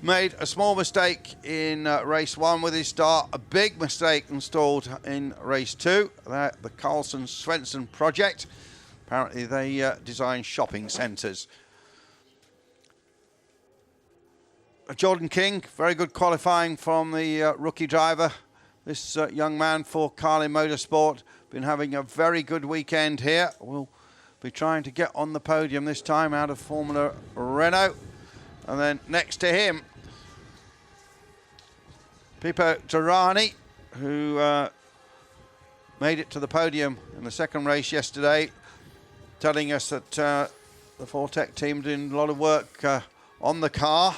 made a small mistake in race 1 with his start, a big mistake installed in race 2, the Carlson-Svensson project. Apparently they design shopping centres. Jordan King, very good qualifying from the rookie driver. This young man for Carlin Motorsport, been having a very good weekend here. Will be trying to get on the podium this time out of Formula Renault. And then next to him, Pippo Tirani, who made it to the podium in the second race yesterday, telling us that the Fortec team doing a lot of work on the car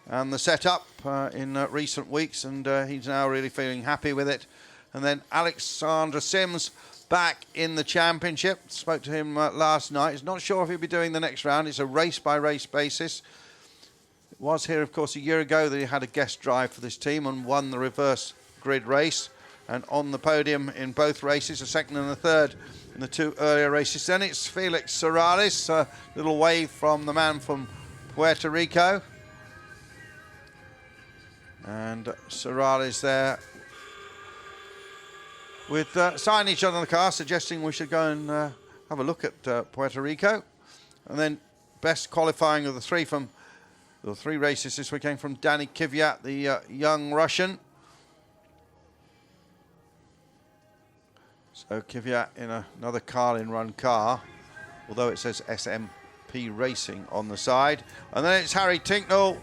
and the setup in recent weeks, and he's now really feeling happy with it. And then Alexander Sims back in the championship. Spoke to him last night. He's not sure if he'll be doing the next round. It's a race-by-race basis. It was here, of course, a year ago that he had a guest drive for this team and won the reverse grid race, and on the podium in both races, a second and a third in the 2 earlier races. Then it's Felix Serrales, a little wave from the man from Puerto Rico. And Serrales there with signage on the car suggesting we should go and have a look at Puerto Rico. And then best qualifying of the 3 from the 3 races this weekend from Danny Kvyat, the young Russian. So Kvyat in another Carlin run car, although it says SMP Racing on the side. And then it's Harry Tinknell,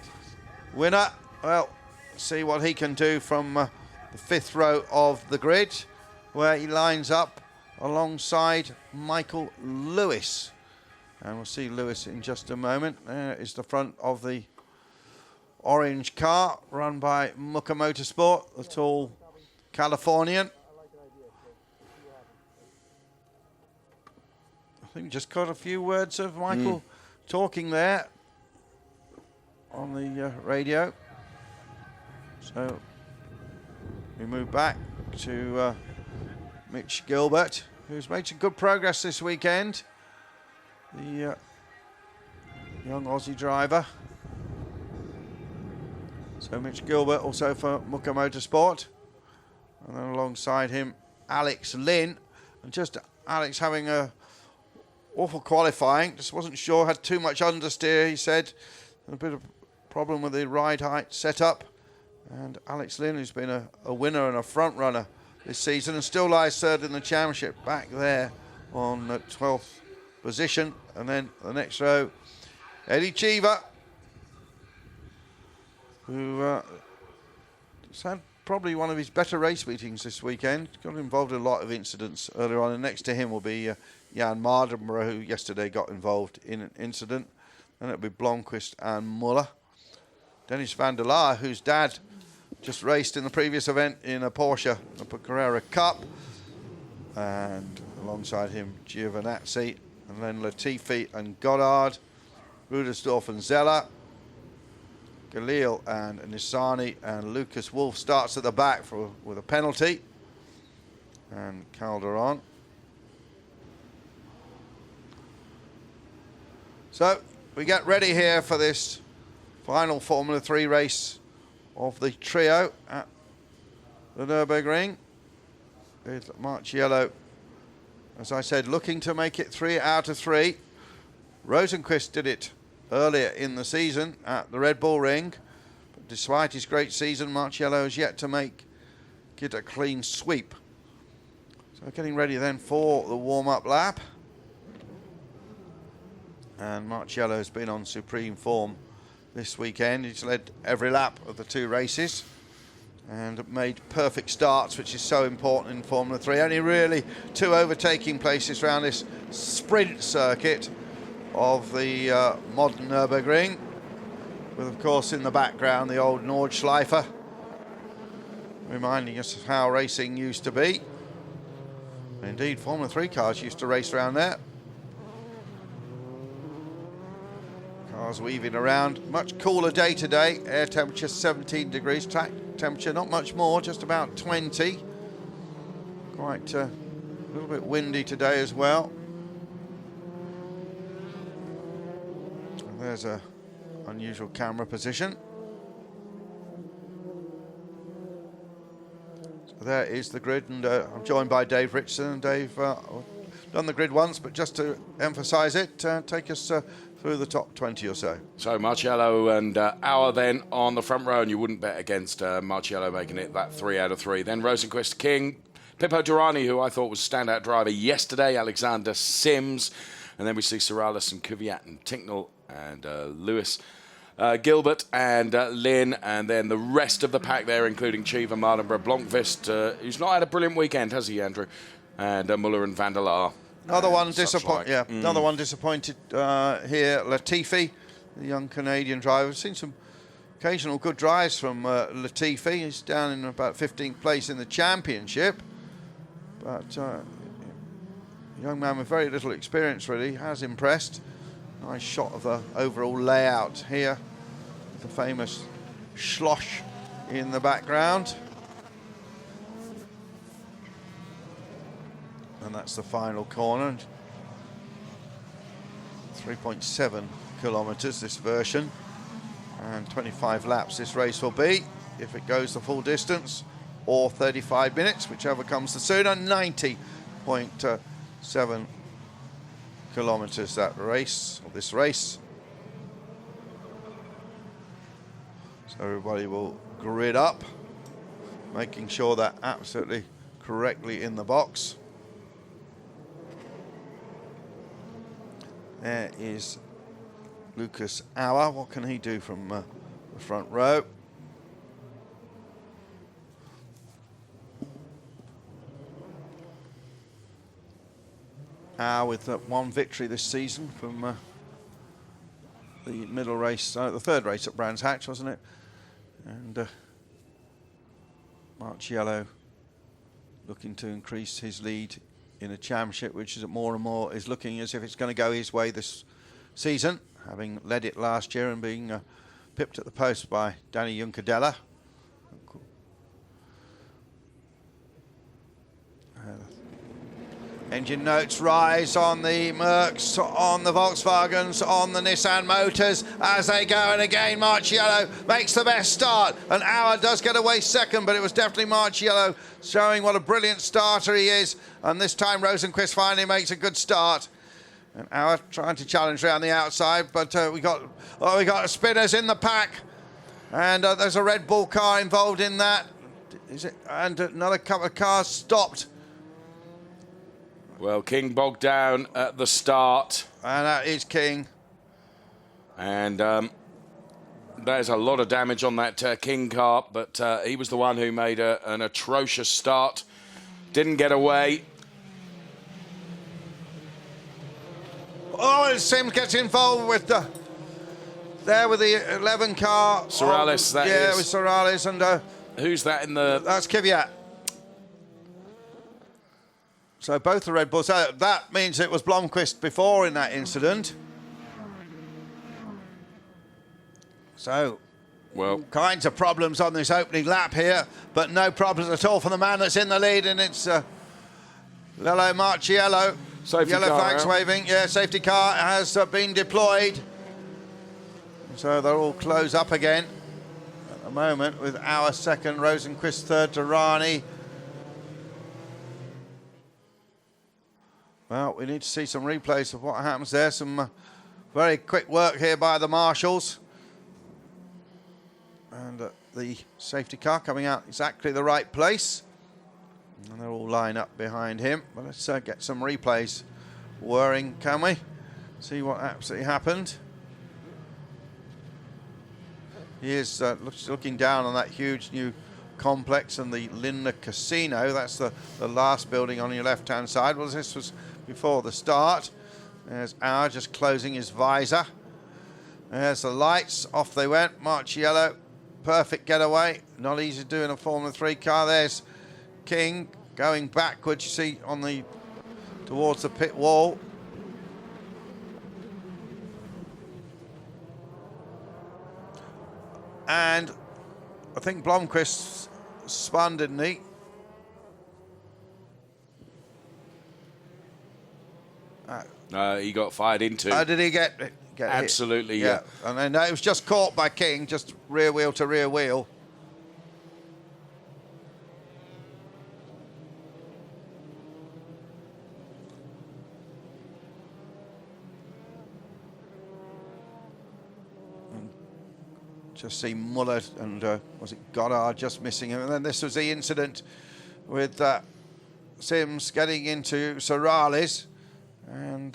winner. Well, see what he can do from the 5th row of the grid, where he lines up alongside Michael Lewis. And we'll see Lewis in just a moment. There is the front of the orange car run by Muka Motorsport, the tall Californian. I think just got a few words of Michael talking there on the radio. So we move back to Mitch Gilbert, who's made some good progress this weekend. The young Aussie driver. So Mitch Gilbert also for Muka Motorsport. And then alongside him, Alex Lynn. And just Alex having a awful qualifying. Just wasn't sure, had too much understeer, he said. A bit of problem with the ride height setup. And Alex Lynn, who's been a winner and a front runner this season and still lies 3rd in the championship, back there on 12th position. And then the next row, Eddie Cheever, who has had probably one of his better race meetings this weekend. Got involved in a lot of incidents earlier on, and next to him will be Jan Mardenborough, who yesterday got involved in an incident. And it'll be Blomqvist and Muller. Dennis van der Laar, whose dad just raced in the previous event in a Porsche, the Carrera Cup. And alongside him, Giovinazzi, and then Latifi and Goddard, Rudersdorf and Zeller, Galil and Nissani, and Lucas Wolf starts at the back with a penalty. And Calderon. So we get ready here for this final Formula 3 race of the trio at the Nürburgring, with Marciello, as I said, looking to make it 3 out of 3. Rosenqvist did it earlier in the season at the Red Bull Ring, but despite his great season, Marciello has yet to get a clean sweep. So getting ready then for the warm-up lap. And Marciello has been on supreme form this weekend. He's led every lap of the 2 races and made perfect starts, which is so important in Formula 3. Only really 2 overtaking places around this sprint circuit of the modern Nürburgring, with, of course, in the background the old Nordschleife, reminding us of how racing used to be. Indeed, Formula 3 cars used to race around there. Cars weaving around. Much cooler day today. Air temperature 17 degrees. Track temperature not much more, just about 20. Quite a little bit windy today as well. And there's a unusual camera position. there is the grid, and I'm joined by Dave Richardson. And Dave, done the grid once, but just to emphasise it, take us through the top 20 or so. So Marcello and Auer then on the front row, and you wouldn't bet against Marcello making it that 3 out of 3. Then Rosenqvist, King, Pippo Durrani, who I thought was standout driver yesterday, Alexander Sims, and then we see Sorales and Kvyat and Tinknell and Lewis. Gilbert and Lynn, and then the rest of the pack there, including Cheever, Mardenborough, Blomqvist, who's not had a brilliant weekend, has he, Andrew? And Muller and Van der Laar. Another one disappointed. Yeah, another one disappointed here. Latifi, the young Canadian driver. We've seen some occasional good drives from Latifi. He's down in about 15th place in the championship, but a young man with very little experience really has impressed. Nice shot of the overall layout here. The famous Schloss in the background. And that's the final corner. 3.7 kilometres this version. And 25 laps this race will be, if it goes the full distance, or 35 minutes, whichever comes the sooner. 90.7 kilometres that race, or this race. So everybody will grid up, making sure they're absolutely correctly in the box. There is Lucas Auer. What can he do from the front row? With one victory this season from the middle race, the third race at Brands Hatch, wasn't it? And Marciello looking to increase his lead in a championship, which is more and more is looking as if it's going to go his way this season, having led it last year and being pipped at the post by Danny Juncadella. Engine notes rise on the Mercs, on the Volkswagens, on the Nissan motors as they go, and again Marciello makes the best start, and Auer does get away second, but it was definitely Marciello showing what a brilliant starter he is, and this time Rosenqvist finally makes a good start. And Auer trying to challenge around the outside, but we got spinners in the pack, and there's a Red Bull car involved in that. Is it? And another couple of cars stopped. Well, King bogged down at the start. And that is King. And there's a lot of damage on that King car, but he was the one who made an atrocious start. Didn't get away. Oh, and Sims gets involved with the 11 car. Sorales, that is. Yeah, with Sorales. And who's that in the... That's Kvyat. So both the Red Bulls, that means it was Blomqvist before in that incident. So, well, kinds of problems on this opening lap here, but no problems at all for the man that's in the lead, and it's Lello Marciello. Safety Yellow car flags out. waving. Yeah, safety car has been deployed. So they'll all close up again at the moment with Auer second, Rosenqvist third, Durrani. Well, we need to see some replays of what happens there. Some very quick work here by the marshals. And the safety car coming out exactly the right place. And they'll all line up behind him. But let's get some replays whirring, can we? See what absolutely happened. He is looking down on that huge new complex and the Linda Casino. That's the last building on your left-hand side. Well, this was before the start. There's Auer just closing his visor. There's the lights. Off they went. Marciello, perfect getaway. Not easy to do in a Formula 3 car. There's King going backwards, you see, on towards the pit wall. And I think Blomqvist spun, didn't he? He got fired into. Did he get absolutely, hit? yeah. And then it was just caught by King, just rear wheel to rear wheel. just see Muller and was it Goddard just missing him. And then this was the incident with Sims getting into Sorales and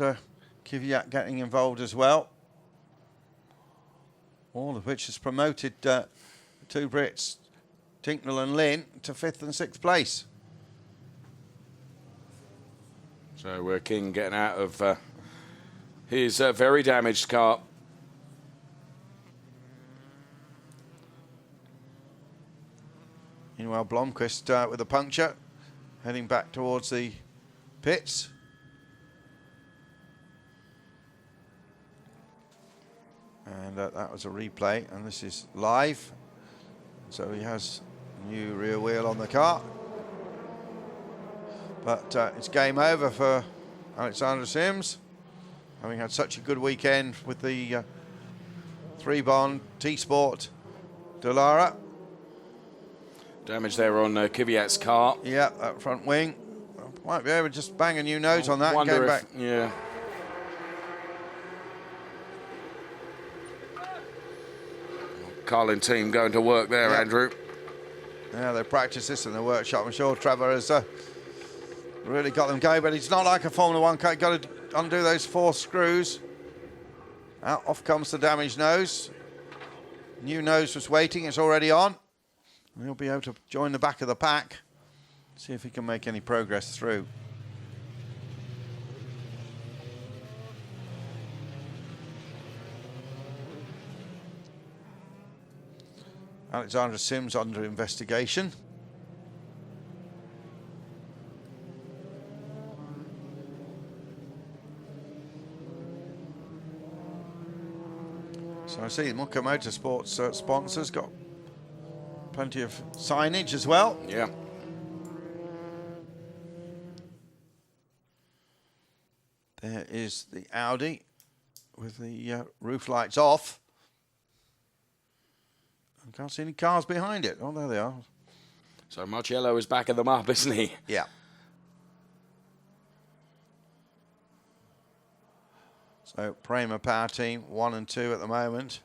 Kvyat getting involved as well. All of which has promoted the two Brits, Tinknell and Lynn, to 5th and 6th place. So King getting out of his very damaged car. Meanwhile, Blomqvist with a puncture, heading back towards the pits. And that was a replay, and this is live. So he has a new rear wheel on the car. But it's game over for Alexander Sims, having had such a good weekend with the 3-Bond T-Sport Dallara. Damage there on Kvyat's car. Yeah, that front wing. Might be able to just bang a new nose on that and go back. Yeah. Carlin team going to work there, Andrew. Yeah, they practice this in the workshop. I'm sure Trevor has really got them going, but it's not like a Formula 1 car. You've got to undo those 4 screws. Out, off comes the damaged nose. New nose was waiting, it's already on. He'll be able to join the back of the pack, see if he can make any progress through. Alexander Sims under investigation. So I see Muka Motorsports sponsors got plenty of signage as well. Yeah. There is the Audi with the roof lights off. I can't see any cars behind it. Oh, there they are. So Marcello is backing them up, isn't he? Yeah. So Prema Power Team 1 and 2 at the moment.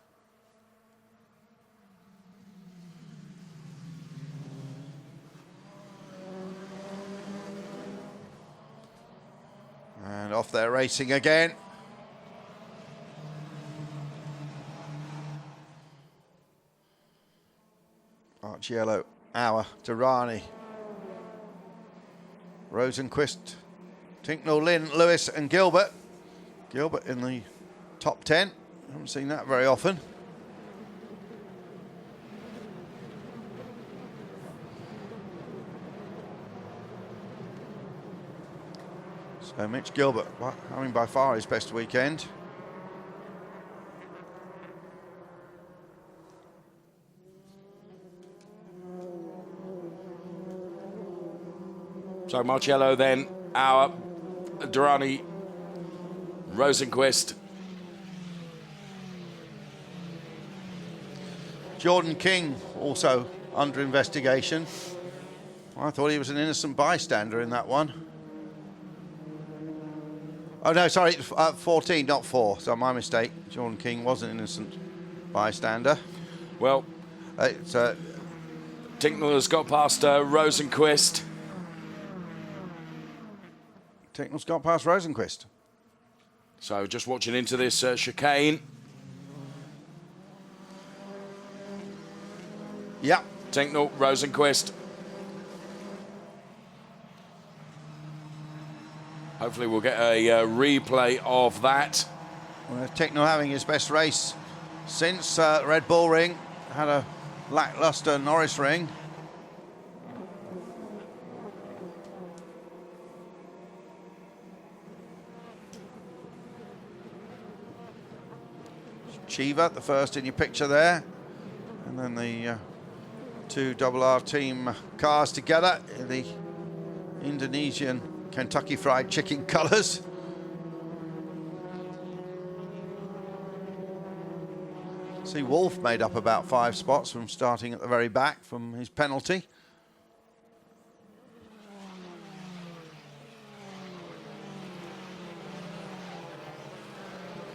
And off they're racing again. Archiello, Auer, Durrani, Rosenquist, Tinknell, Lynn, Lewis and Gilbert. Gilbert in the top 10. Haven't seen that very often. So Mitch Gilbert having by far his best weekend. So Marcello then, Auer, Durrani, Rosenquist. Jordan King also under investigation. I thought he was an innocent bystander in that one. Oh no, sorry, 14, not 4. So my mistake. Jordan King was an innocent bystander. Well, It's Tinknell has got past Rosenquist. Tinknell's got past Rosenquist. So just watching into this chicane. Yeah. Tinknell, Rosenquist. Hopefully we'll get a replay of that. Well, Tinknell having his best race since Red Bull Ring. Had a lackluster Norris Ring. Chiva, the first in your picture there. And then the two RR team cars together in the Indonesian Kentucky Fried Chicken colours. See, Wolf made up about 5 spots from starting at the very back from his penalty.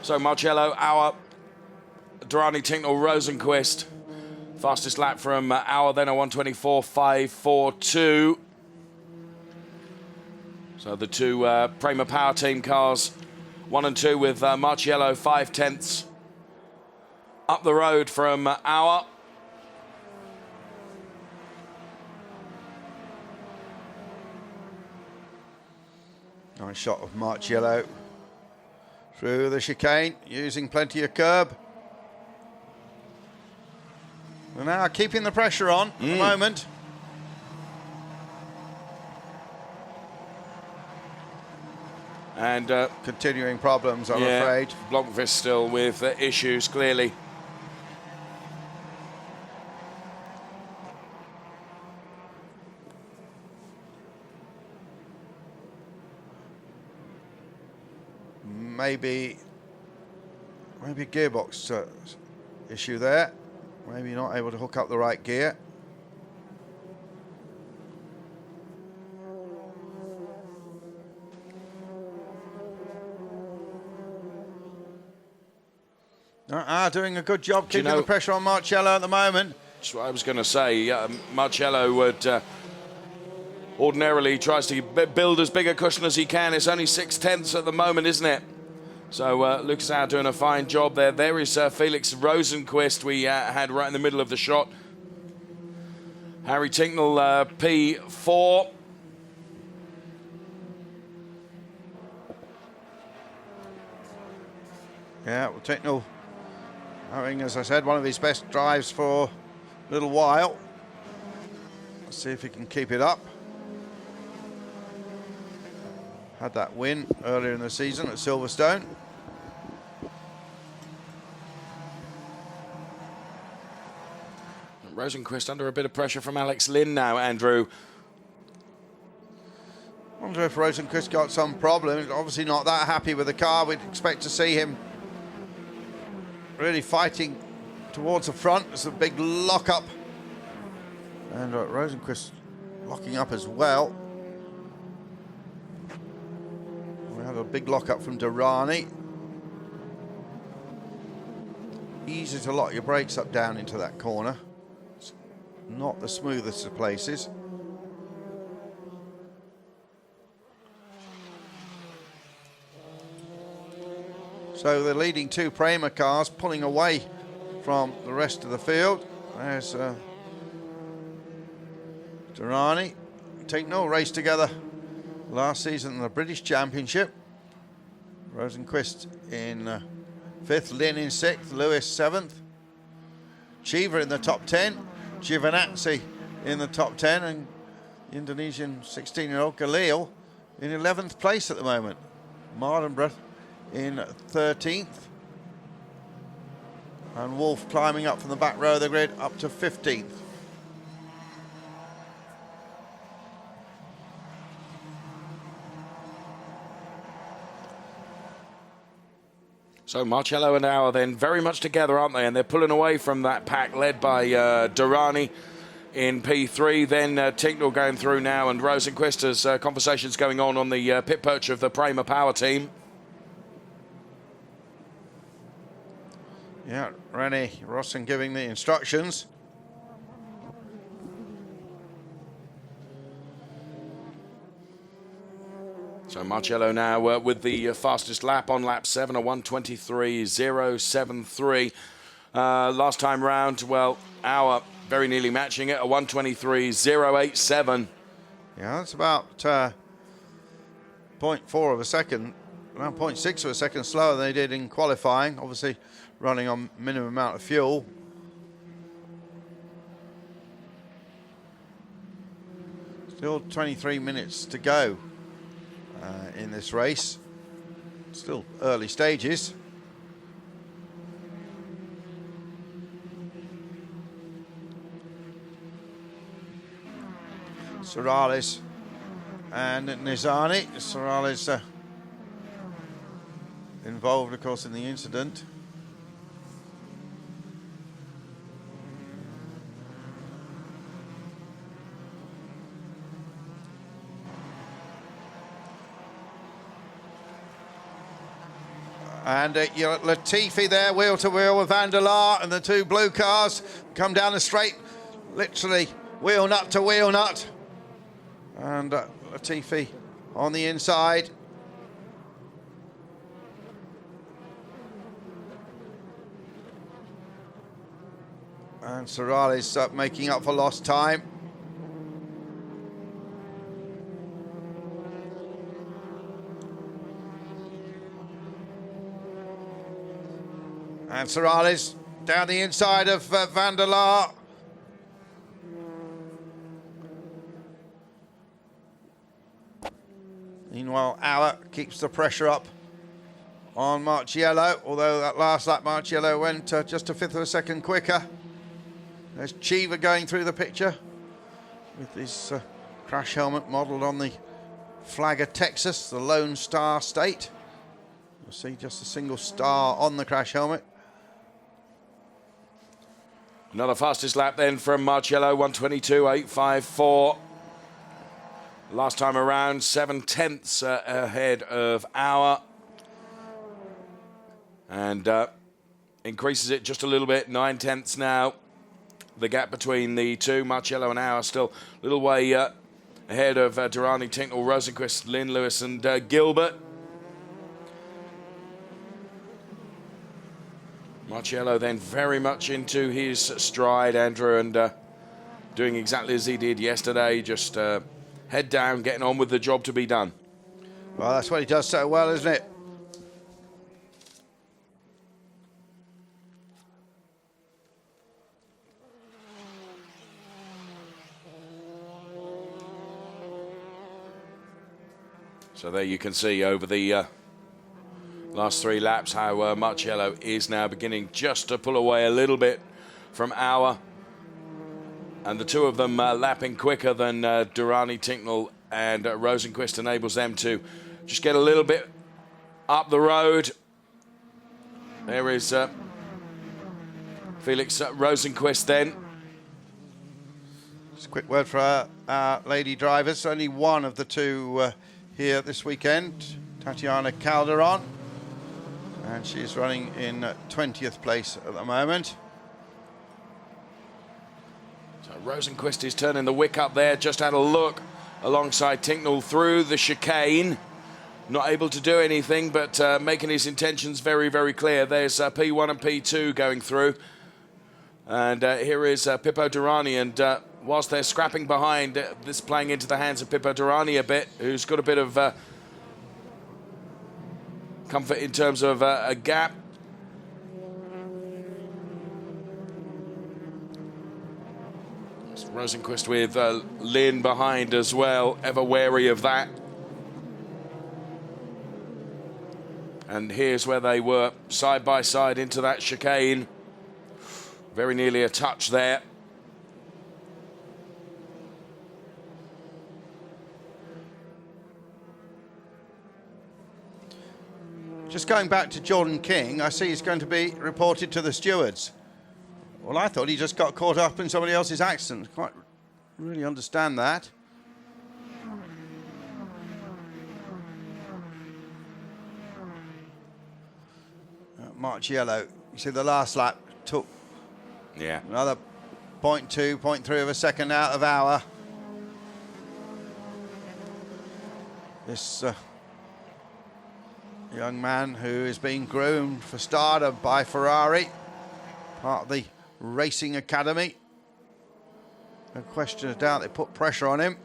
So Marcello, Auer, Durrani, Tinknell, Rosenquist. Fastest lap from Auer, then a 1:24.542. So the two Prema Power Team cars, 1 and 2 with Marciello 5/10 up the road from Auer. Nice shot of Marciello through the chicane, using plenty of curb. And now keeping the pressure on at the moment. And continuing problems, I'm afraid. Blomqvist still with issues, clearly. Maybe a gearbox issue there. Maybe not able to hook up the right gear. Doing a good job keeping the pressure on Marciello at the moment. That's what I was going to say. Marciello would ordinarily tries to build as big a cushion as he can. It's only 6/10 at the moment, isn't it? So Lucas Auer doing a fine job there. There is Felix Rosenquist we had right in the middle of the shot. Harry Tinknell, P4. Yeah, well, Tinknell having, as I said, one of his best drives for a little while. Let's see if he can keep it up. Had that win earlier in the season at Silverstone. Rosenquist under a bit of pressure from Alex Lynn now, Andrew. I wonder if Rosenquist got some problem. He's obviously not that happy with the car. We'd expect to see him really fighting towards the front. There's a big lock-up. And Rosenquist locking up as well. We had a big lock-up from Durrani. Easy to lock your brakes up down into that corner. It's not the smoothest of places. So the leading two Prema cars pulling away from the rest of the field. There's Durrani, Tinknell raced together last season in the British Championship. Rosenquist in 5th, Lynn in 6th, Lewis 7th. Cheever in the top 10, Giovinazzi in the top 10, and the Indonesian 16-year-old Galil in 11th place at the moment. Mardenborough in 13th. And Wolf climbing up from the back row of the grid up to 15th. So Marciello and Auer then very much together, aren't they? And they're pulling away from that pack led by Durrani in P3. Then Tinknell going through now, and Rosenquist as conversations going on the pit perch of the Prema Power Team. Yeah, Rennie Rossen giving the instructions. So Marciello now with the fastest lap on lap 7, a 1:23.073. Last time round, well, Auer very nearly matching it, a 1:23.087. Yeah, that's about 0.4 of a second, around 0.6 of a second slower than they did in qualifying. Obviously running on minimum amount of fuel. Still 23 minutes to go in this race. Still early stages. Sorales and Nizani. Sorales involved, of course, in the incident. And Latifi there, wheel to wheel with Van der Laar, and the two blue cars come down the straight, literally wheel nut to wheel nut. And Latifi on the inside. And Serral's making up for lost time. And Serral's down the inside of Van der Laar. Meanwhile, Auer keeps the pressure up on Marciello, although that last lap Marciello went just a fifth of a second quicker. There's Cheever going through the picture with his crash helmet modelled on the flag of Texas, the Lone Star State. You'll see just a single star on the crash helmet. Another fastest lap then from Marciello, 1:22.854. Last time around, 7/10 ahead of Auer. And increases it just a little bit, 9/10 now. The gap between the two, Marciello and Auer, still a little way ahead of Durrani, Tincknell, Rosenqvist, Lynn, Lewis and Gilbert. Marciello then very much into his stride, Andrew, and doing exactly as he did yesterday, just head down, getting on with the job to be done. Well, that's what he does so well, isn't it? So there you can see over the last three laps how Marciello is now beginning just to pull away a little bit from Auer. And the two of them lapping quicker than Durrani, Tincknell and Rosenqvist enables them to just get a little bit up the road. There is Felix Rosenqvist then. Just a quick word for our lady drivers. Only one of the two here this weekend, Tatiana Calderon. And she's running in 20th place at the moment. So Rosenqvist is turning the wick up there, just had a look alongside Tincknell through the chicane. Not able to do anything, but making his intentions very, very clear. There's P1 and P2 going through. And here is Pippo Durrani, and whilst they're scrapping behind, this playing into the hands of Pippo Durrani a bit, who's got a bit of comfort in terms of a gap. Rosenqvist with Lynn behind as well, ever wary of that. And here's where they were side by side into that chicane. Very nearly a touch there. Just going back to Jordan King, I see he's going to be reported to the stewards. Well, I thought he just got caught up in somebody else's accident. Quite really understand that. Marciello, you see the last lap took another 0.2, 0.3 of a second out of Auer. This young man who is being groomed for stardom by Ferrari, part of the racing academy. No question of doubt, they put pressure on him.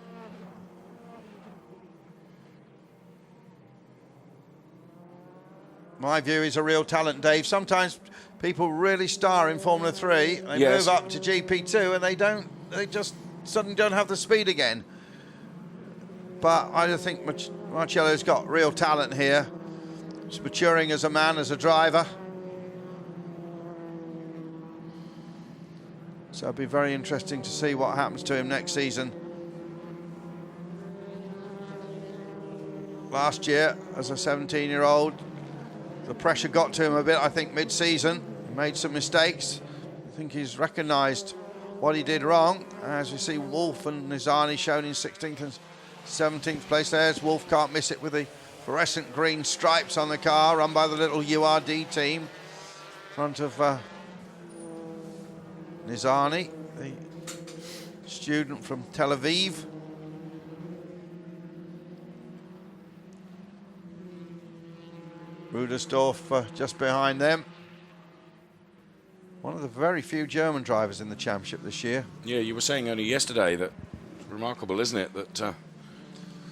My view is a real talent, Dave. Sometimes people really star in Formula 3, they move up to GP2 and they just suddenly don't have the speed again. But I just think Marciello's got real talent here. He's maturing as a man, as a driver. So it'll be very interesting to see what happens to him next season. Last year, as a 17-year-old, the pressure got to him a bit, I think, mid-season. He made some mistakes. I think he's recognised what he did wrong. As we see, Wolf and Nizani shown in 16th and 17th place. There's Wolf, can't miss it with the fluorescent green stripes on the car, run by the little URD team. In front of Nizani, the student from Tel Aviv. Rudersdorf just behind them. One of the very few German drivers in the championship this year. Yeah, you were saying only yesterday that it's remarkable, isn't it, that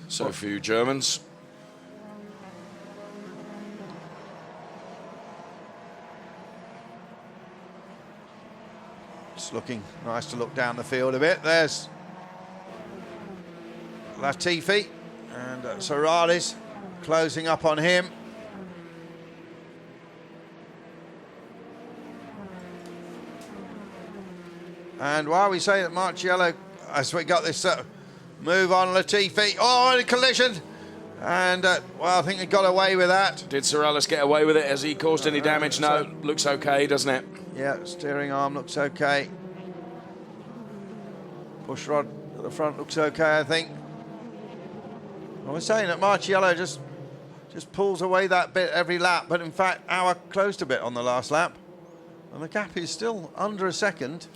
so few Germans. It's looking nice to look down the field a bit. There's Latifi and Sorales closing up on him. And while we say that Marciello, as we got this move on Latifi, oh, and a collision. And, well, I think he got away with that. Did Sorales get away with it? Has he caused any damage? No, looks okay, doesn't it? Yeah, steering arm looks okay. Push rod at the front looks okay, I think. I was saying that Marciello just pulls away that bit every lap, but in fact, Auer closed a bit on the last lap. And the gap is still under a second.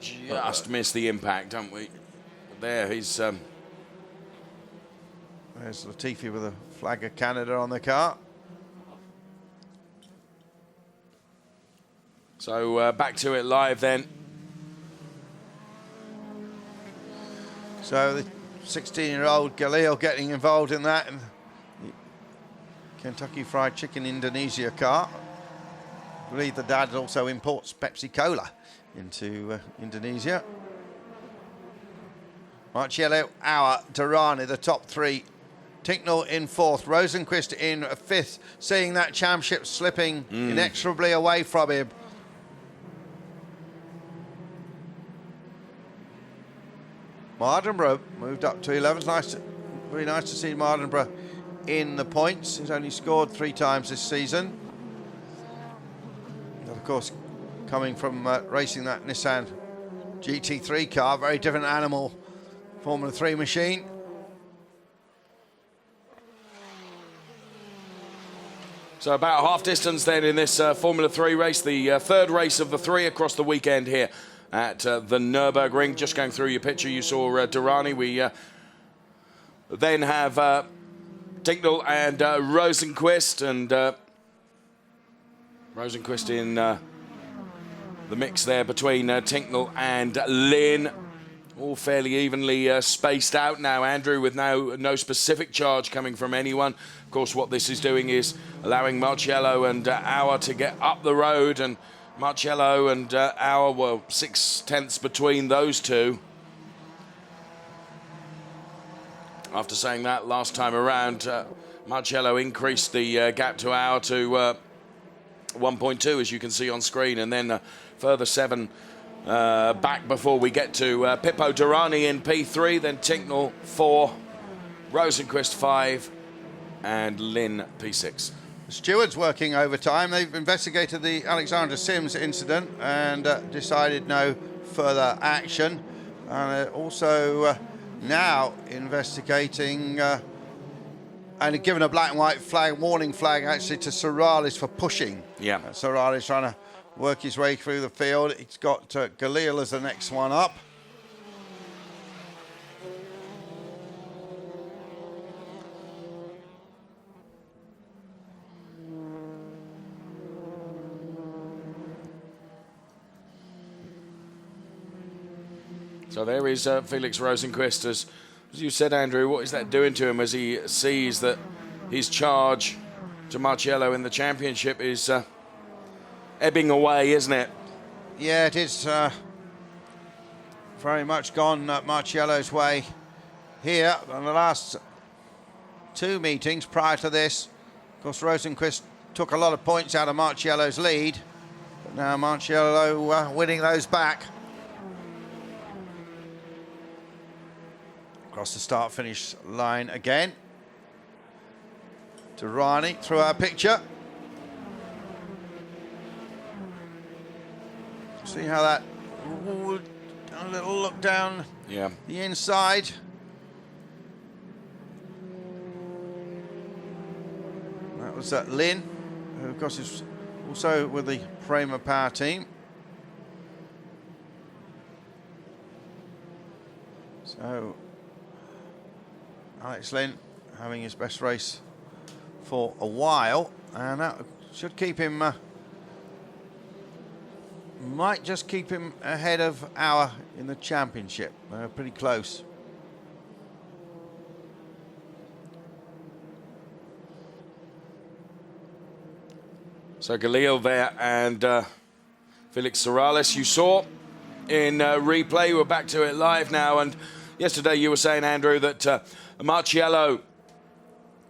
Just missed the impact, don't we? There, he's... There's Latifi with a flag of Canada on the car. So back to it live then. So the 16-year-old Galil getting involved in that. And the Kentucky Fried Chicken Indonesia car. I believe the dad also imports Pepsi Cola into Indonesia. Marciello, Auer, Durrani, the top three. Tinknell in fourth, Rosenqvist in fifth, seeing that championship slipping inexorably away from him. Mardenborough moved up to 11th. Very nice to see Mardenborough in the points. He's only scored 3 times this season. And of course, coming from racing that Nissan GT3 car, very different animal, Formula 3 machine. So about half distance then in this Formula 3 race, the third race of the 3 across the weekend here at the Nürburgring. Just going through your picture, you saw Durrani. We then have Tinknell and Rosenqvist, and Rosenqvist in the mix there between Tinknell and Lynn. All fairly evenly spaced out now, Andrew, with no specific charge coming from anyone. Of course, what this is doing is allowing Marciello and Auer to get up the road, and Marciello and Auer were 6/10 between those two. After saying that last time around, Marciello increased the gap to Auer to 1.2, as you can see on screen, and then a further 7 back before we get to Pippo Durrani in P3, then Tinknell 4, Rosenqvist 5, and Lynn P6. The stewards working overtime. They've investigated the Alexander Sims incident and decided no further action. And also now investigating and given a black and white flag, warning flag actually to Sorales for pushing. Yeah. Sorales trying to work his way through the field. He's got Galil as the next one up. So there is Felix Rosenqvist. As you said, Andrew, what is that doing to him as he sees that his charge to Marciello in the championship is ebbing away, isn't it? Yeah, it is very much gone Marciello's way here. In the last 2 meetings prior to this, of course, Rosenqvist took a lot of points out of Marciello's lead, but now Marciello winning those back. Across the start-finish line again. Durrani through our picture. See how that, a little look down the inside. was Lynn, who of course is also with the Prema Power team. So Alex Lynn having his best race for a while, and that should keep him, might just keep him ahead of Auer in the championship. Pretty close. So Galil there and Felix Sorales, you saw in replay. We're back to it live now. And yesterday you were saying, Andrew, that Marciello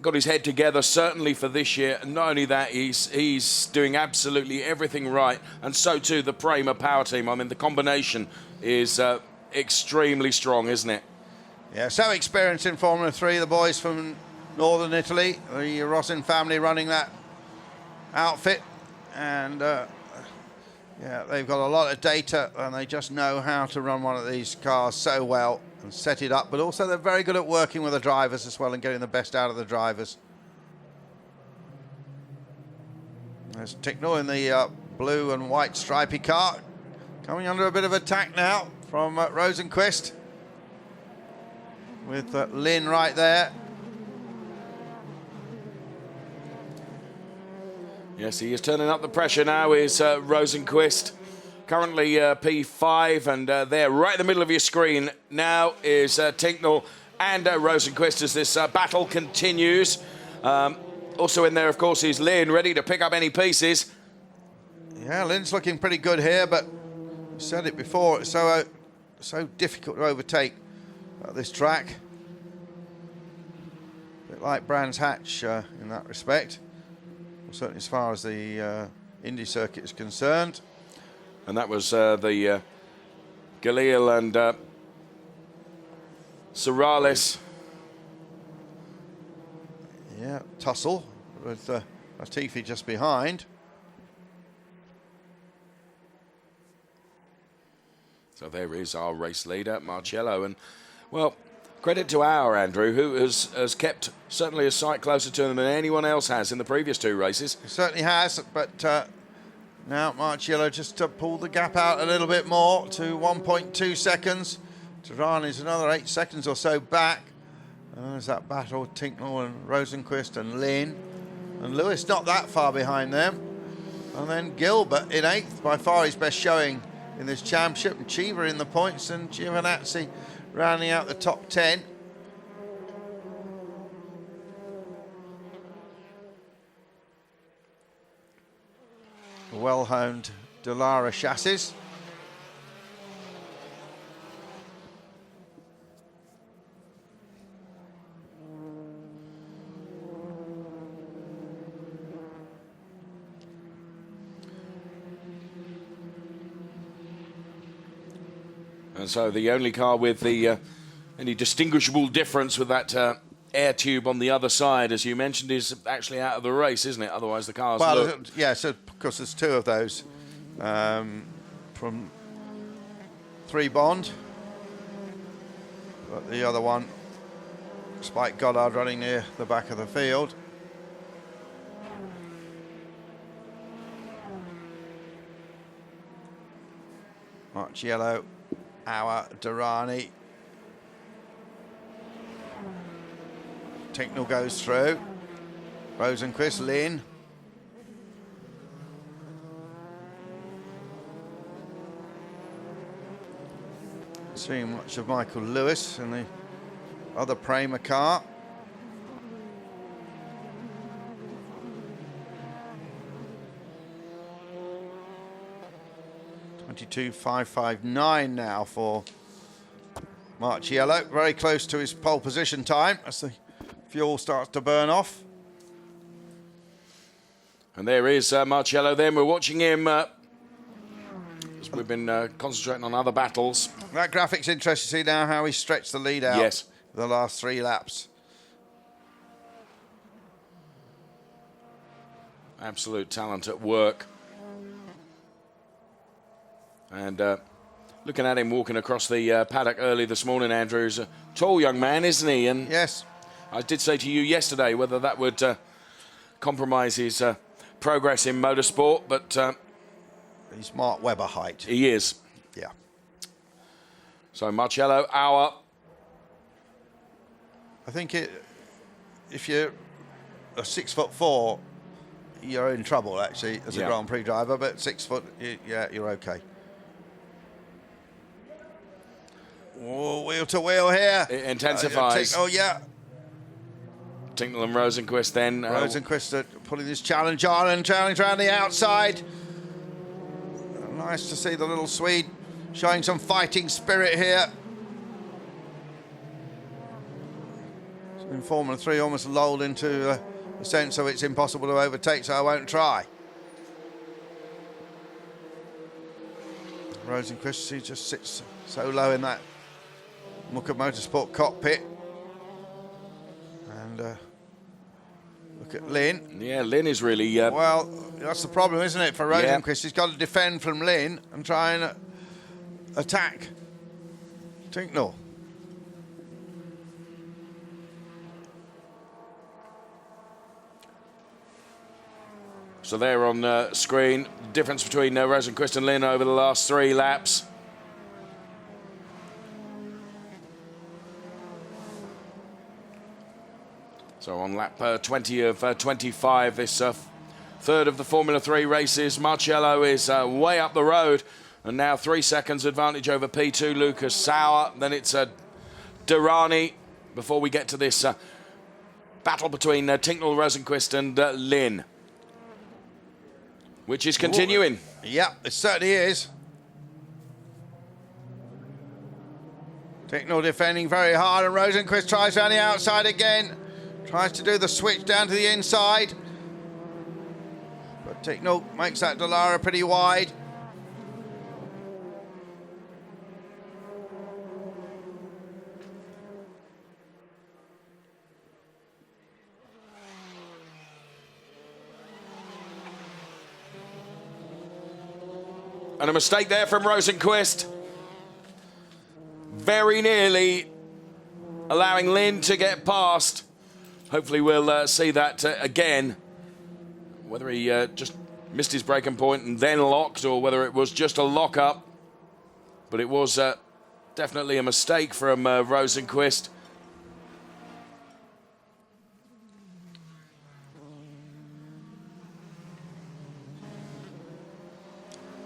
got his head together, certainly for this year. And not only that, he's doing absolutely everything right. And so too the Prema Power team. I mean, the combination is extremely strong, isn't it? Yeah, so experienced in Formula 3. The boys from northern Italy, the Rossin family running that outfit, and yeah, they've got a lot of data and they just know how to run one of these cars so well and set it up, but also they're very good at working with the drivers as well and getting the best out of the drivers. There's Ticknell in the blue and white stripy car, coming under a bit of attack now from Rosenqvist, with Lynn right there. Yes, he is turning up the pressure now, is Rosenqvist. Currently P5, and there, right in the middle of your screen, now is Tinknell and Rosenqvist as this battle continues. Also in there, of course, is Lynn, ready to pick up any pieces. Yeah, Lynn's looking pretty good here, but I said it before, it's so difficult to overtake at this track. A bit like Brands Hatch in that respect. Certainly as far as the Indy circuit is concerned. And that was the Galil and Sorales. Yeah, tussle with Latifi just behind. So there is our race leader, Marciello. And, well, credit to Auer, Andrew, who has kept certainly a sight closer to them than anyone else has in the previous two races. He certainly has, but now Marciello just to pull the gap out a little bit more to 1.2 seconds. Tirani's another 8 seconds or so back. And there's that battle, Tinknell and Rosenqvist and Lynn. And Lewis not that far behind them. And then Gilbert in 8th, by far his best showing in this championship. And Cheever in the points, and Giovinazzi rounding out the top 10. Well-honed Dallara chassis. And so the only car with the any distinguishable difference with that air tube on the other side, as you mentioned, is actually out of the race, isn't it? Otherwise the cars look... Yeah, so of course there's two of those from 3 Bond. But the other one, Spike Goddard running near the back of the field. Marciello, Auer, Durrani. Tinknell goes through. Rosenqvist, Lynn. Seeing much of Michael Lewis in the other Prema car. .22.559 now for Marciello. Very close to his pole position time as the fuel starts to burn off. And there is Marciello then. We're watching him as we've been concentrating on other battles. That graphic's interesting to see now how he stretched the lead out. Yes. The last 3 laps. Absolute talent at work. And looking at him walking across the paddock early this morning, Andrew, is a tall young man, isn't he? And yes. I did say to you yesterday whether that would compromise his progress in motorsport, but He's Mark Webber height. he is. Yeah. So Marcello, Auer. I think if you're a 6'4", you're in trouble actually as a Grand Prix driver, but 6 foot, yeah, you're okay. Oh, wheel to wheel here. It intensifies. Oh yeah. Tincknell and Rosenqvist then. Rosenqvist are putting this challenge on and challenge around the outside. Nice to see the little Swede showing some fighting spirit here. In Formula 3 almost lulled into the sense of it's impossible to overtake, so I won't try. Rosenqvist, he just sits so low in that Mucker Motorsport cockpit. And look at Lynn. Yeah, Lynn is really... well, that's the problem, isn't it, for Rosenqvist? Yeah. He's got to defend from Lynn and try and attack Tincknell. So there on screen, difference between Rosenqvist and Lynn over the last 3 laps. So on lap 20 of 25, this third of the Formula 3 races, Marcello is way up the road, and now 3 seconds advantage over P2 Lucas Sauer. Then it's Durrani before we get to this battle between Tincknell, Rosenqvist and Lynn, which is continuing. Yeah, it certainly is. Tincknell defending very hard, and Rosenqvist tries around the outside again. Tries to do the switch down to the inside. But Tincknell makes that Dallara pretty wide. And a mistake there from Rosenqvist. Very nearly allowing Lynn to get past. Hopefully we'll see that again. Whether he just missed his braking point and then locked, or whether it was just a lock-up. But it was definitely a mistake from Rosenqvist.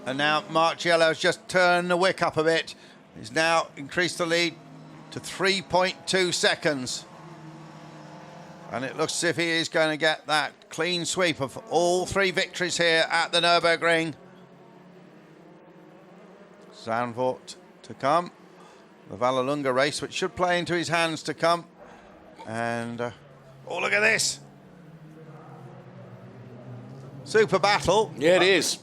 And now Marcello's just turned the wick up a bit. He's now increased the lead to 3.2 seconds. And it looks as if he is going to get that clean sweep of all 3 victories here at the Nürburgring. Zandvoort to come. The Vallelunga race, which should play into his hands to come. And, oh, look at this. Super battle. Yeah, it is.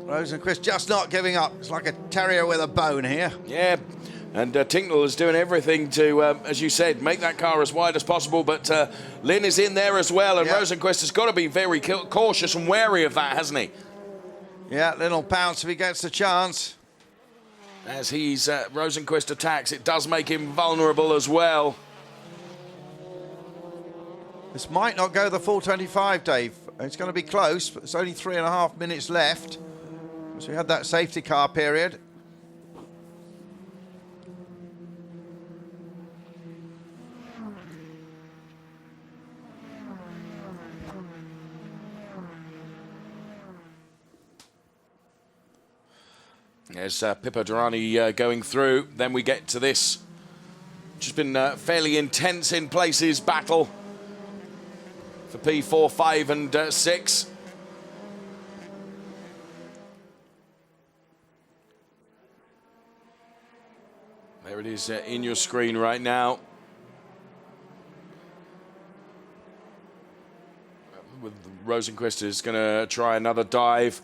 Rosenqvist just not giving up. It's like a terrier with a bone here. Yeah, and Tincknell is doing everything to, as you said, make that car as wide as possible, but Lynn is in there as well, and Rosenqvist has got to be very cautious and wary of that, hasn't he? Yeah, Lynn will pounce if he gets the chance. As Rosenqvist attacks, it does make him vulnerable as well. This might not go the full 25, Dave. It's going to be close, but it's only 3.5 minutes left. So we had that safety car period. There's Pippo Durrani going through. Then we get to this, which has been fairly intense in places battle for P4, 5 and 6. There it is in your screen right now. Rosenqvist is going to try another dive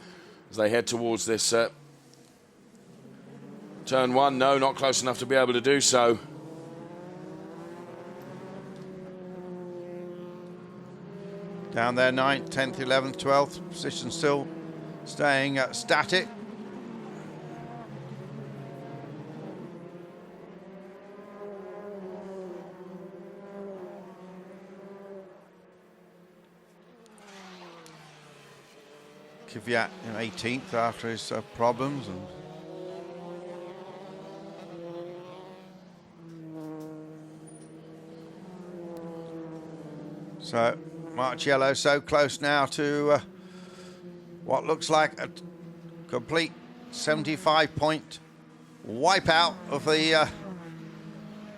as they head towards this turn 1. No, not close enough to be able to do so. Down there, 9th, 10th, 11th, 12th. Position still staying static. Kvyat in 18th after his problems. And so Marciello so close now to what looks like a complete 75-point wipeout of the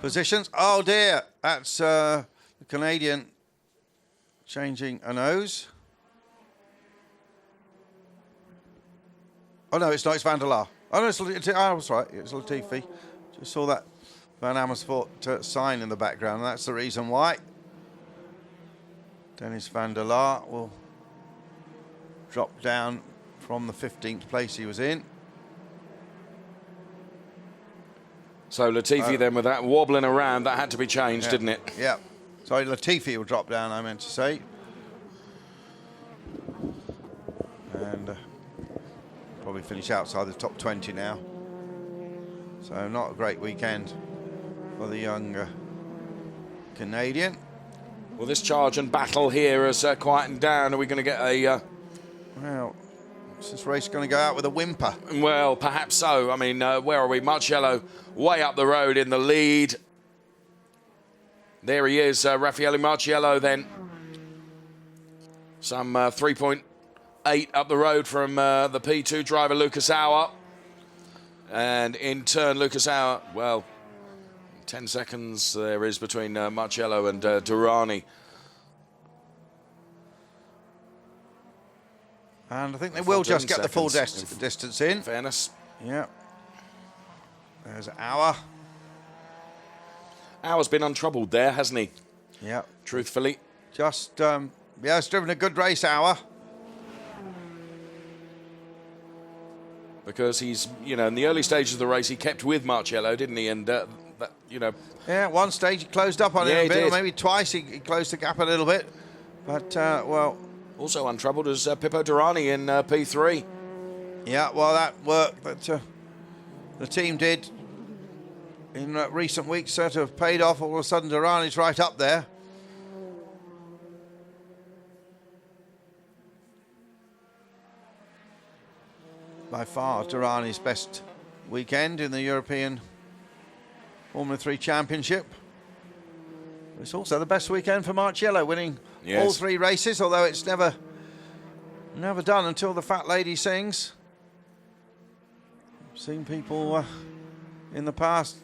positions. Oh dear, that's the Canadian changing a nose. Oh no, it's not, it's Van der Laar. Oh no, I was right, it's Latifi. Just saw that Van Amersfoort sign in the background, and that's the reason why. Dennis Van der Laar will drop down from the 15th place he was in. So Latifi then with that wobbling around, that had to be changed, didn't it? Yeah. Sorry, Latifi will drop down, I meant to say. And probably finish outside the top 20 now. So not a great weekend for the young Canadian. Well, this charge and battle here has quietened down. Are we going to get a... Well, is this race going to go out with a whimper? Well, perhaps so. I mean, where are we? Marciello way up the road in the lead. There he is, Raffaele Marciello then. Some 3.8 up the road from the P2 driver, Lucas Auer. And in turn, Lucas Auer, well, 10 seconds there is between Marciello and Durrani. And I think they will just get the full distance in. Fairness. Yeah. There's Auer. Auer's been untroubled there, hasn't he? Yeah. Truthfully. Just, yeah, he's driven a good race, Auer. Because he's, you know, in the early stages of the race, he kept with Marciello, didn't he? And, that, you know... Yeah, at one stage he closed up on him a bit, or maybe twice he closed the gap a little bit. But, well... Also untroubled is Pippo Durrani in P3. Yeah, well, that work that the team did in recent weeks sort of paid off. All of a sudden, Durrani's right up there. By far, Durrani's best weekend in the European Formula 3 Championship. It's also the best weekend for Marciello, winning all three races, although it's never done until the fat lady sings. I've seen people in the past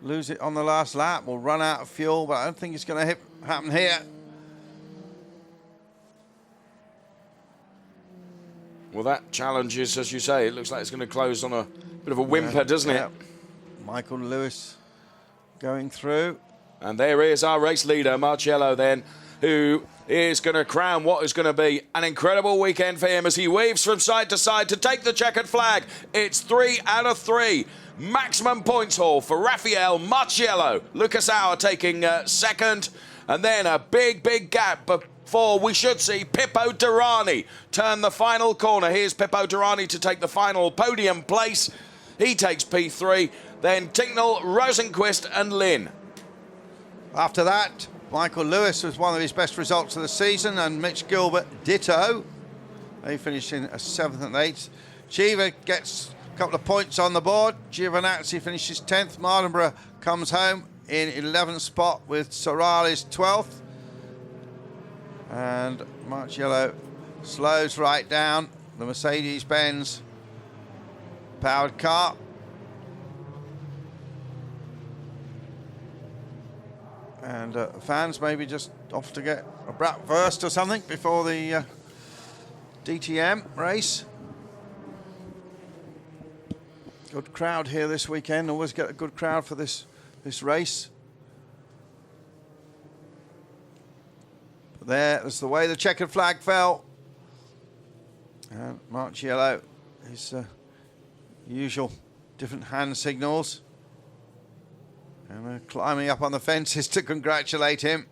lose it on the last lap or run out of fuel, but I don't think it's going to happen here. Well, that challenge is, as you say, it looks like it's going to close on a bit of a whimper, doesn't it? Michael Lewis going through. And there is our race leader, Marciello, then, who is going to crown what is going to be an incredible weekend for him as he weaves from side to side to take the checkered flag. It's 3 out of 3. Maximum points haul for Raffaele Marciello. Lucas Auer taking second. And then a big, big gap before we should see Pippo Durrani turn the final corner. Here's Pippo Durrani to take the final podium place. He takes P3. Then Tinknell, Rosenqvist and Lynn. After that, Michael Lewis was one of his best results of the season, and Mitch Gilbert ditto. They finished in a 7th and 8th. Chiva gets a couple of points on the board. Giovinazzi finishes 10th. Mardenborough comes home in 11th spot with Sorali's 12th. And Marciello slows right down. The Mercedes-Benz powered car. And fans maybe just off to get a bratwurst or something before the DTM race. Good crowd here this weekend. Always get a good crowd for this race. But there's the way the checkered flag fell. And Marciello, his usual different hand signals. And they're climbing up on the fences to congratulate him.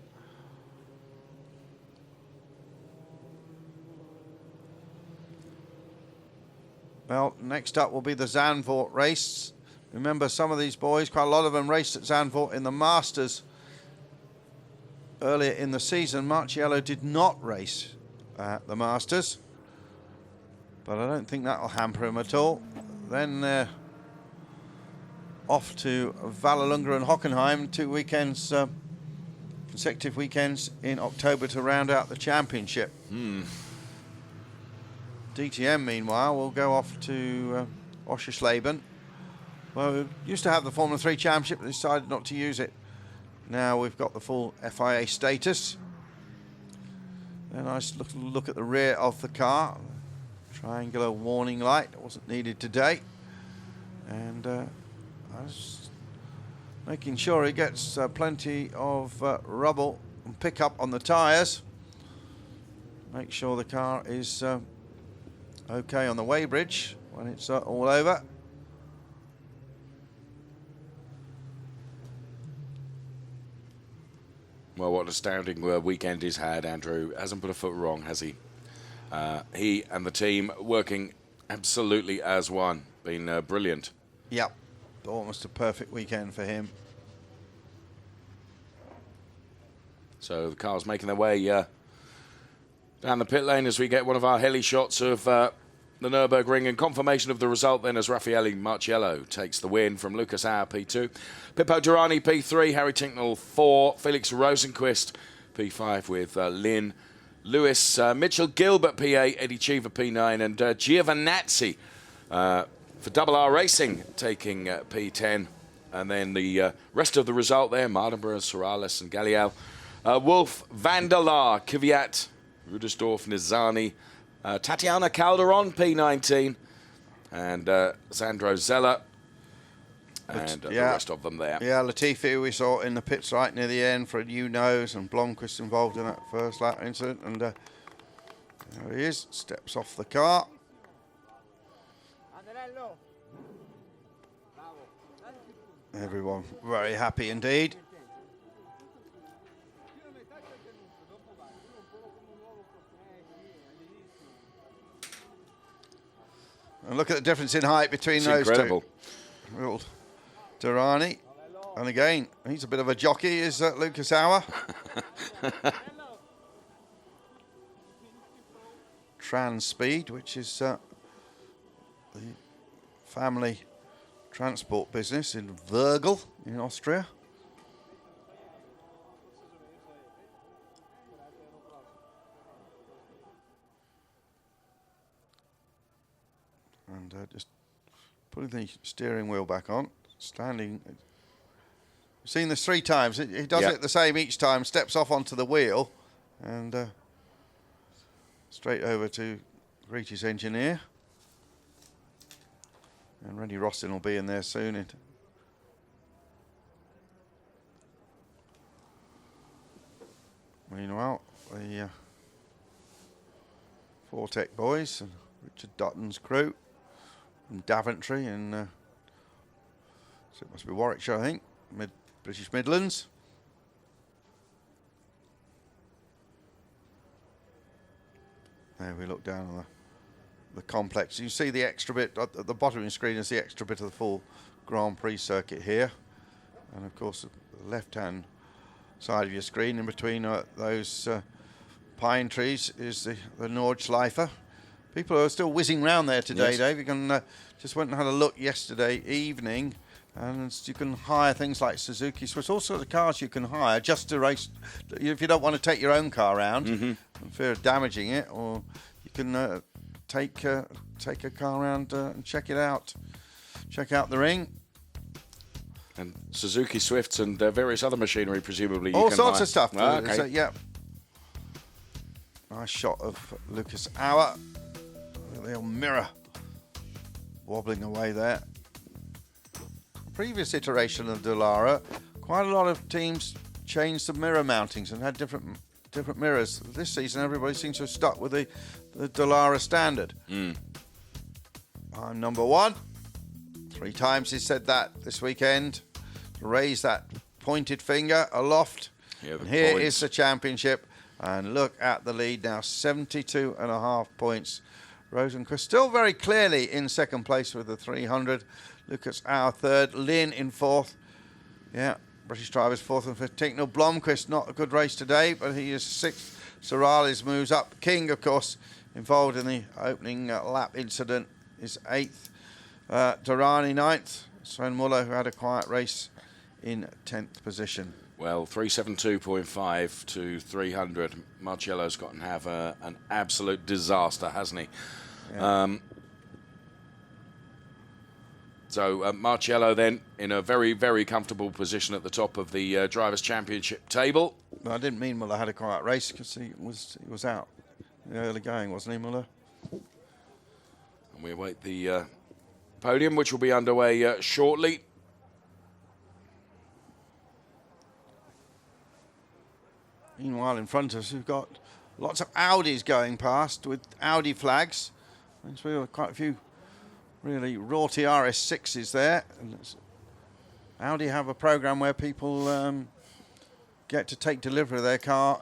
Well, next up will be the Zandvoort race. Remember, some of these boys, quite a lot of them raced at Zandvoort in the Masters earlier in the season. Marciello did not race at the Masters. but I don't think that'll hamper him at all. Then off to Vallelunga and Hockenheim, 2 weekends, consecutive weekends in October to round out the championship. DTM, meanwhile, will go off to Oschersleben. Well, we used to have the Formula 3 Championship, but decided not to use it. Now we've got the full FIA status. A nice look at the rear of the car. Triangular warning light, it wasn't needed today. And I was making sure he gets plenty of rubble and pickup on the tyres. Make sure the car is okay on the weighbridge when it's all over. Well, what an astounding weekend he's had, Andrew. Hasn't put a foot wrong, has he? He and the team working absolutely as one. Been brilliant. Yep, almost a perfect weekend for him. So the car's making their way down the pit lane as we get one of our heli shots of the Nürburgring, and confirmation of the result then as Raffaele Marciello takes the win from Lucas Auer P2, Pippo Durrani P3, Harry Tinknell 4, Felix Rosenqvist P5 with Lynn Lewis, Mitchell Gilbert P8, Eddie Cheever P9, and Giovinazzi for Double R Racing taking P10. And then the rest of the result there, Mardenborough, Sorales and Galial, Wolf, Van der Laar, Kvyat, Rudersdorf, Nizani, Tatiana Calderon, P19, and Sandro Zeller, and the rest of them there. Yeah, Latifi we saw in the pits right near the end for a new nose, and Blomqvist involved in that first lap incident. And there he is, steps off the car. Everyone very happy indeed. And look at the difference in height between those incredible. Two. Durrani, and again, he's a bit of a jockey, is Lucas Auer. Transspeed, which is the family transport business in Virgil in Austria. And just putting the steering wheel back on, standing. I've seen this 3 times. He does it the same each time, steps off onto the wheel, and straight over to greet his engineer. And Rennie Rostin will be in there soon. Meanwhile, the Fortec boys and Richard Dutton's crew from Daventry and so it must be Warwickshire, I think, British Midlands. There we look down on the complex. You see the extra bit at the bottom of the screen is the extra bit of the full Grand Prix circuit here, and of course the left-hand side of your screen in between those pine trees is the Nordschleife. People are still whizzing around there today, yes. Dave. You can just went and had a look yesterday evening, and you can hire things like Suzuki Swiss, all sorts of cars you can hire just to race. If you don't want to take your own car around, in fear of damaging it, or you can take a car around and check it out. Check out the ring. And Suzuki Swifts and various other machinery, presumably. You all can sorts hire. of stuff. Oh, okay. So, yeah. Nice shot of Lucas Auer. The little mirror wobbling away there. Previous iteration of Dallara, quite a lot of teams changed the mirror mountings and had different mirrors. This season, everybody seems to have stuck with the Dallara standard. I'm number 1. 3 times he said that this weekend. Raise that pointed finger aloft. Yeah, and here is the championship. And look at the lead now, 72.5 points. Rosenqvist still very clearly in second place with the 300. Lucas Auer third. Lynn in fourth. Yeah, British drivers fourth and fifth. Tinknell Blomqvist, not a good race today, but he is sixth. Sorales moves up. King, of course, involved in the opening lap incident, is 8th. Durrani 9th. Sven Muller, who had a quiet race, in 10th position. Well, 372.5 to 300. Marcello's got to have an absolute disaster, hasn't he? Yeah. So Marcello then in a very, very comfortable position at the top of the Drivers' Championship table. No, I didn't mean Muller had a quiet race because he was out in the early going, wasn't he, Muller? And we await the podium, which will be underway shortly. Meanwhile, in front of us, we've got lots of Audis going past with Audi flags. There's quite a few really raughty RS6s there. And Audi have a program where people get to take delivery of their car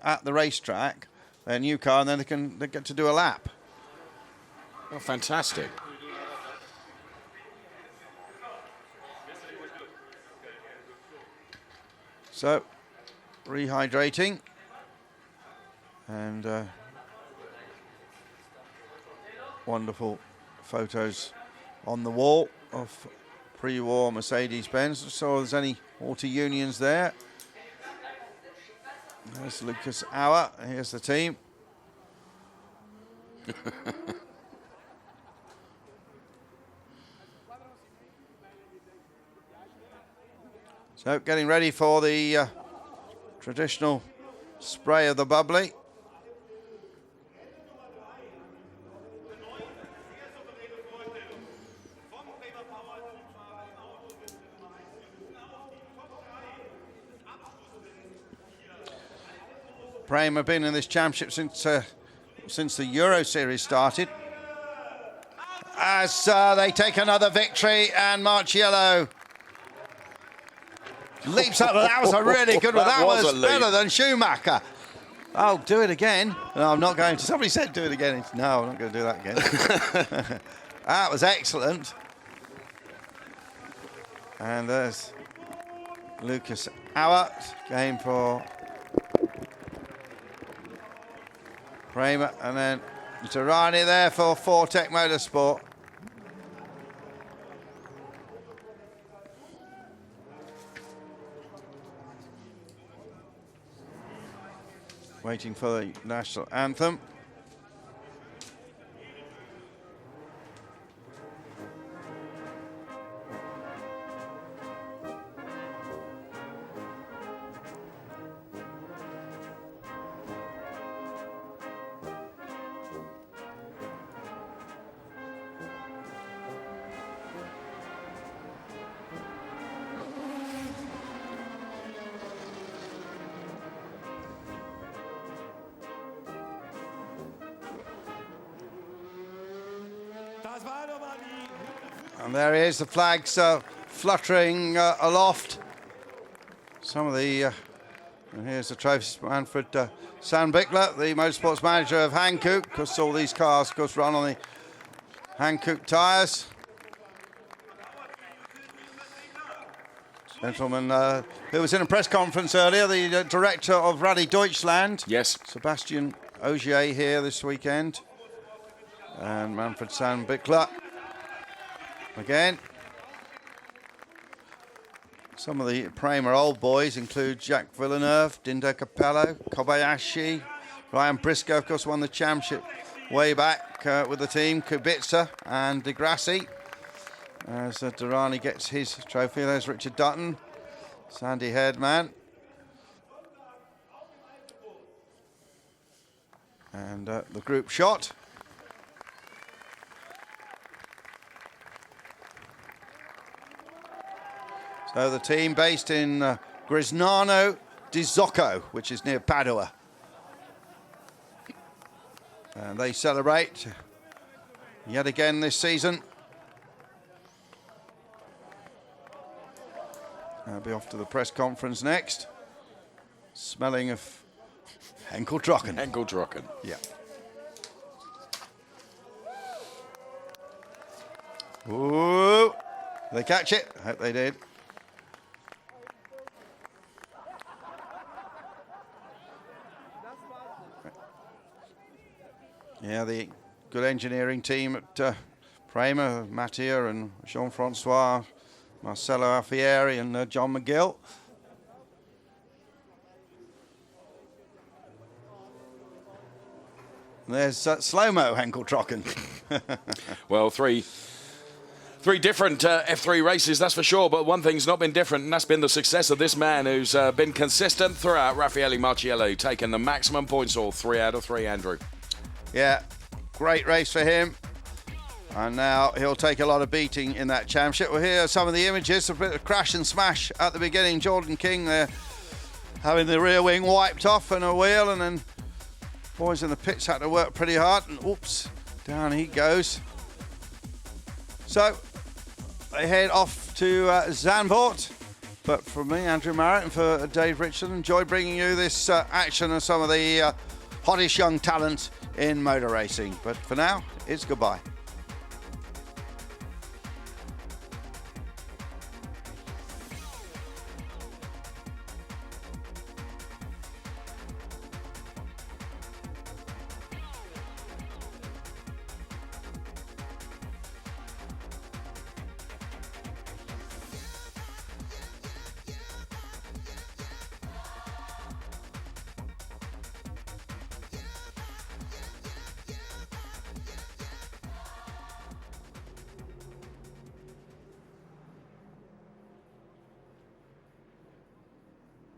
at the racetrack, their new car, and then they get to do a lap. Oh, fantastic. So, rehydrating and wonderful photos on the wall of pre-war Mercedes-Benz. So there's any auto unions there. There's Lucas Auer. Here's the team. So getting ready for the traditional spray of the bubbly. Prem have been in this championship since the Euro Series started. As they take another victory, and Marciello leaps up. That was a really good one. That was better than Schumacher. Oh, do it again. No, I'm not going to. Somebody said do it again. No, I'm not going to do that again. That was excellent. And there's Lucas Auer going for Kramer, and then Durrani there for Fortec Motorsport. Waiting for the national anthem. And there he is, the flags fluttering aloft. Some of the, and here's the trophies, Manfred Sandbichler, the motorsports manager of Hankook, because all these cars, of course, run on the Hankook tyres. Gentleman who was in a press conference earlier, the director of Rally Deutschland. Yes. Sebastian Ogier here this weekend. And Manfred Sandbichler. Again, some of the Prema old boys include Jacques Villeneuve, Dindo Capello, Kobayashi, Ryan Briscoe, of course, won the championship way back with the team, Kubica and De Grassi. As Durrani gets his trophy, there's Richard Dutton, sandy-haired man. And the group shot. So the team based in Grisnano di Zocco, which is near Padua. And they celebrate yet again this season. I'll be off to the press conference next. Smelling of Henkel-Trocken. Henkel-Trocken. Yeah. Ooh. Did they catch it? I hope they did. Yeah, Yeah, the good engineering team at Prema, Mattia and Jean-Francois, Marcello Alfieri and John McGill. And there's slow-mo Henkel Trocken. Well, three different F3 races, that's for sure, but one thing's not been different, and that's been the success of this man who's been consistent throughout, Raffaele Marciello, taking the maximum points, all 3 out of 3, Andrew. Yeah, great race for him. And now he'll take a lot of beating in that championship. We'll hear some of the images, a bit of crash and smash at the beginning. Jordan King there having the rear wing wiped off and a wheel, and then boys in the pits had to work pretty hard, and oops, down he goes. So they head off to Zandvoort. But from me, Andrew Marrett, and for Dave Richardson, enjoyed bringing you this action and some of the hottest young talent in motor racing. But for now, it's goodbye.